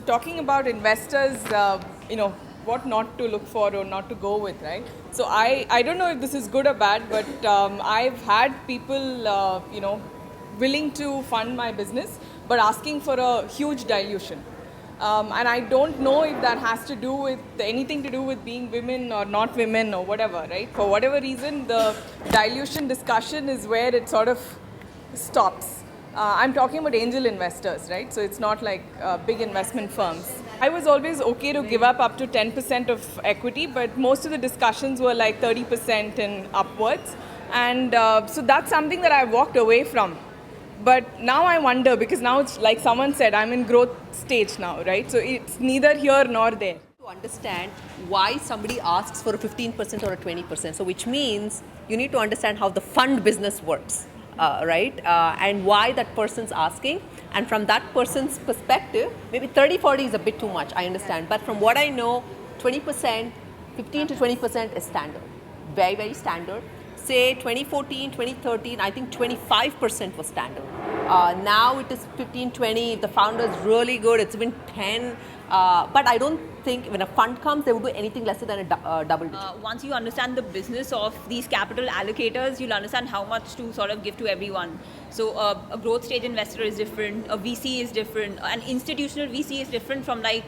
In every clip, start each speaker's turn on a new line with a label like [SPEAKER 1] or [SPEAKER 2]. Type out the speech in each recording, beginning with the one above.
[SPEAKER 1] So talking about investors, what not to look for or not to go with, right? So I don't know if this is good or bad, but I've had people, willing to fund my business, but asking for a huge dilution. And I don't know if that has to do with anything to do with being women or not women or whatever, right? For whatever reason, the dilution discussion is where it sort of stops. I'm talking about angel investors, right? So it's not like big investment firms. I was always okay to give up to 10% of equity, but most of the discussions were like 30% and upwards. And so that's something that I walked away from. But now I wonder, because now it's like someone said, I'm in growth stage now, right? So it's neither here nor there.
[SPEAKER 2] To understand why somebody asks for a 15% or a 20%. So which means you need to understand how the fund business works, right? And why that person's asking. And from that person's perspective, maybe 30-40 is a bit too much, I understand. But from what I know, 20%, 15 to 20% is standard. Very, very standard. Say 2014, 2013, I think 25% was standard. Now it is 15, 20. If the founder is really good, it's been 10. But I don't think when a fund comes, they would do anything lesser than a double digit.
[SPEAKER 3] Once you understand the business of these capital allocators, you'll understand how much to sort of give to everyone. So a growth stage investor is different, a VC is different, an institutional VC is different from like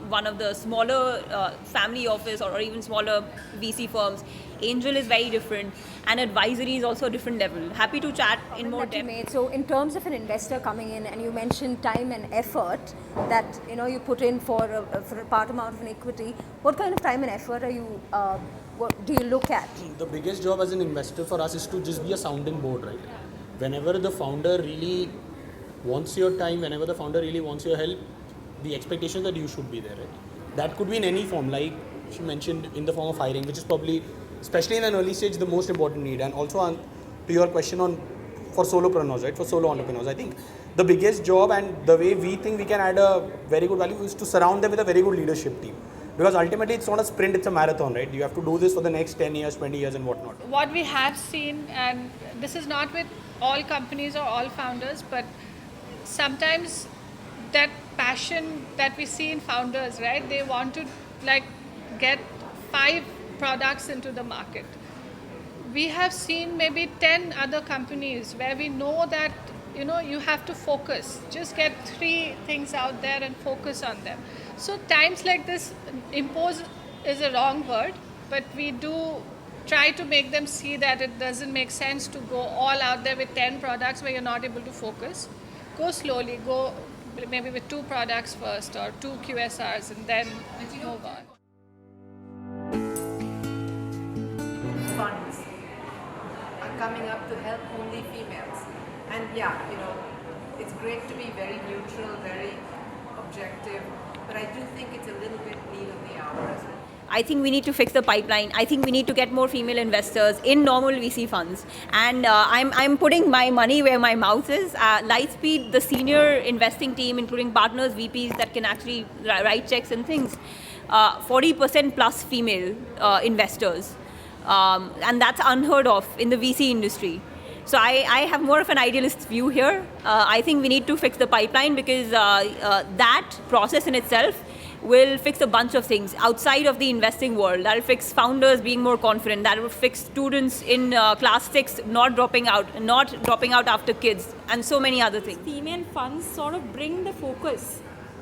[SPEAKER 3] one of the smaller family office or even smaller VC firms. Angel is very different, and advisory is also a different level. Happy to chat in more depth.
[SPEAKER 4] So in terms of an investor coming in, and you mentioned time and effort that you put in for a part amount of an equity, what kind of time and effort are you what do you look at?
[SPEAKER 5] The biggest job as an investor for us is to just be a sounding board, right? Whenever the founder really wants your time, whenever the founder really wants your help, the expectation that you should be there, right? That could be in any form, like she mentioned, in the form of hiring, which is probably, especially in an early stage, the most important need. And also to your question for solopreneurs, right? For solo entrepreneurs, I think the biggest job and the way we think we can add a very good value is to surround them with a very good leadership team. Because ultimately it's not a sprint, it's a marathon, right? You have to do this for the next 10 years, 20 years and whatnot.
[SPEAKER 6] What we have seen, and this is not with all companies or all founders, but sometimes that passion that we see in founders, right? They want to like get 5 products into the market. We have seen maybe 10 other companies where we know that you have to focus. Just get 3 things out there and focus on them. So times like this, impose is a wrong word, but we do try to make them see that it doesn't make sense to go all out there with 10 products where you're not able to focus. Go slowly, go maybe with 2 products first or 2 QSRs and then move on.
[SPEAKER 7] Funds are coming up to help only females, and it's great to be very neutral, very objective, but I do think it's a little bit need of the hour as well.
[SPEAKER 3] I think we need to fix the pipeline. I think we need to get more female investors in normal VC funds. And I'm putting my money where my mouth is. Lightspeed, the senior investing team, including partners, VPs that can actually write checks and things, 40% plus female investors. And that's unheard of in the VC industry. So I have more of an idealist view here. I think we need to fix the pipeline because that process in itself will fix a bunch of things outside of the investing world. That will fix founders being more confident. That will fix students in class 6 not dropping out after kids, and so many other things.
[SPEAKER 8] Female funds sort of bring the focus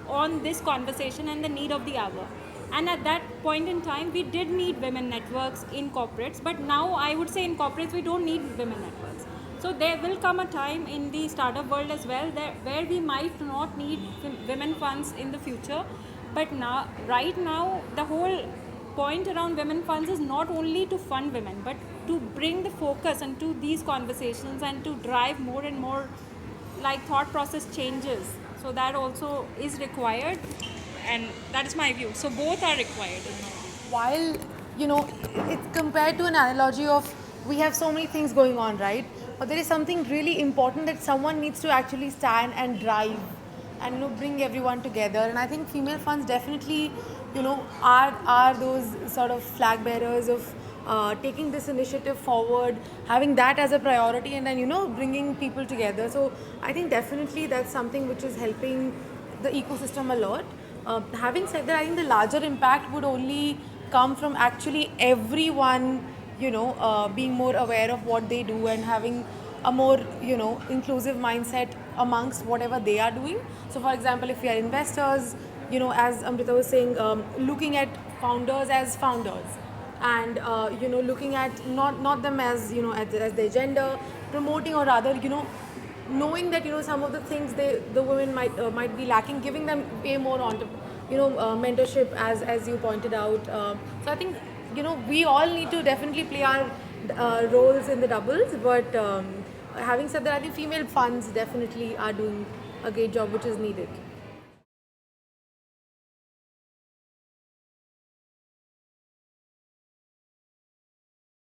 [SPEAKER 8] on this conversation and the need of the hour. And at that point in time, we did need women networks in corporates, but now I would say in corporates, we don't need women networks. So there will come a time in the startup world as well where we might not need women funds in the future. But now, right now, the whole point around women funds is not only to fund women, but to bring the focus into these conversations and to drive more and more like thought process changes. So that also is required. And that is my view. So both are required.
[SPEAKER 9] While, it's compared to an analogy of we have so many things going on, right? But there is something really important that someone needs to actually stand and drive and bring everyone together. And I think female funds definitely, are those sort of flag bearers of taking this initiative forward, having that as a priority, and then bringing people together. So I think definitely that's something which is helping the ecosystem a lot. Having said that, I think the larger impact would only come from actually everyone, being more aware of what they do and having a more, inclusive mindset amongst whatever they are doing. So, for example, if we are investors, as Amrita was saying, looking at founders as founders, and looking at not them as as their gender, promoting, or rather knowing that some of the things the women might be lacking, giving them way more on mentorship, as you pointed out. So I think we all need to definitely play our roles in the doubles, but having said that, I think female funds definitely are doing a great job, which is needed.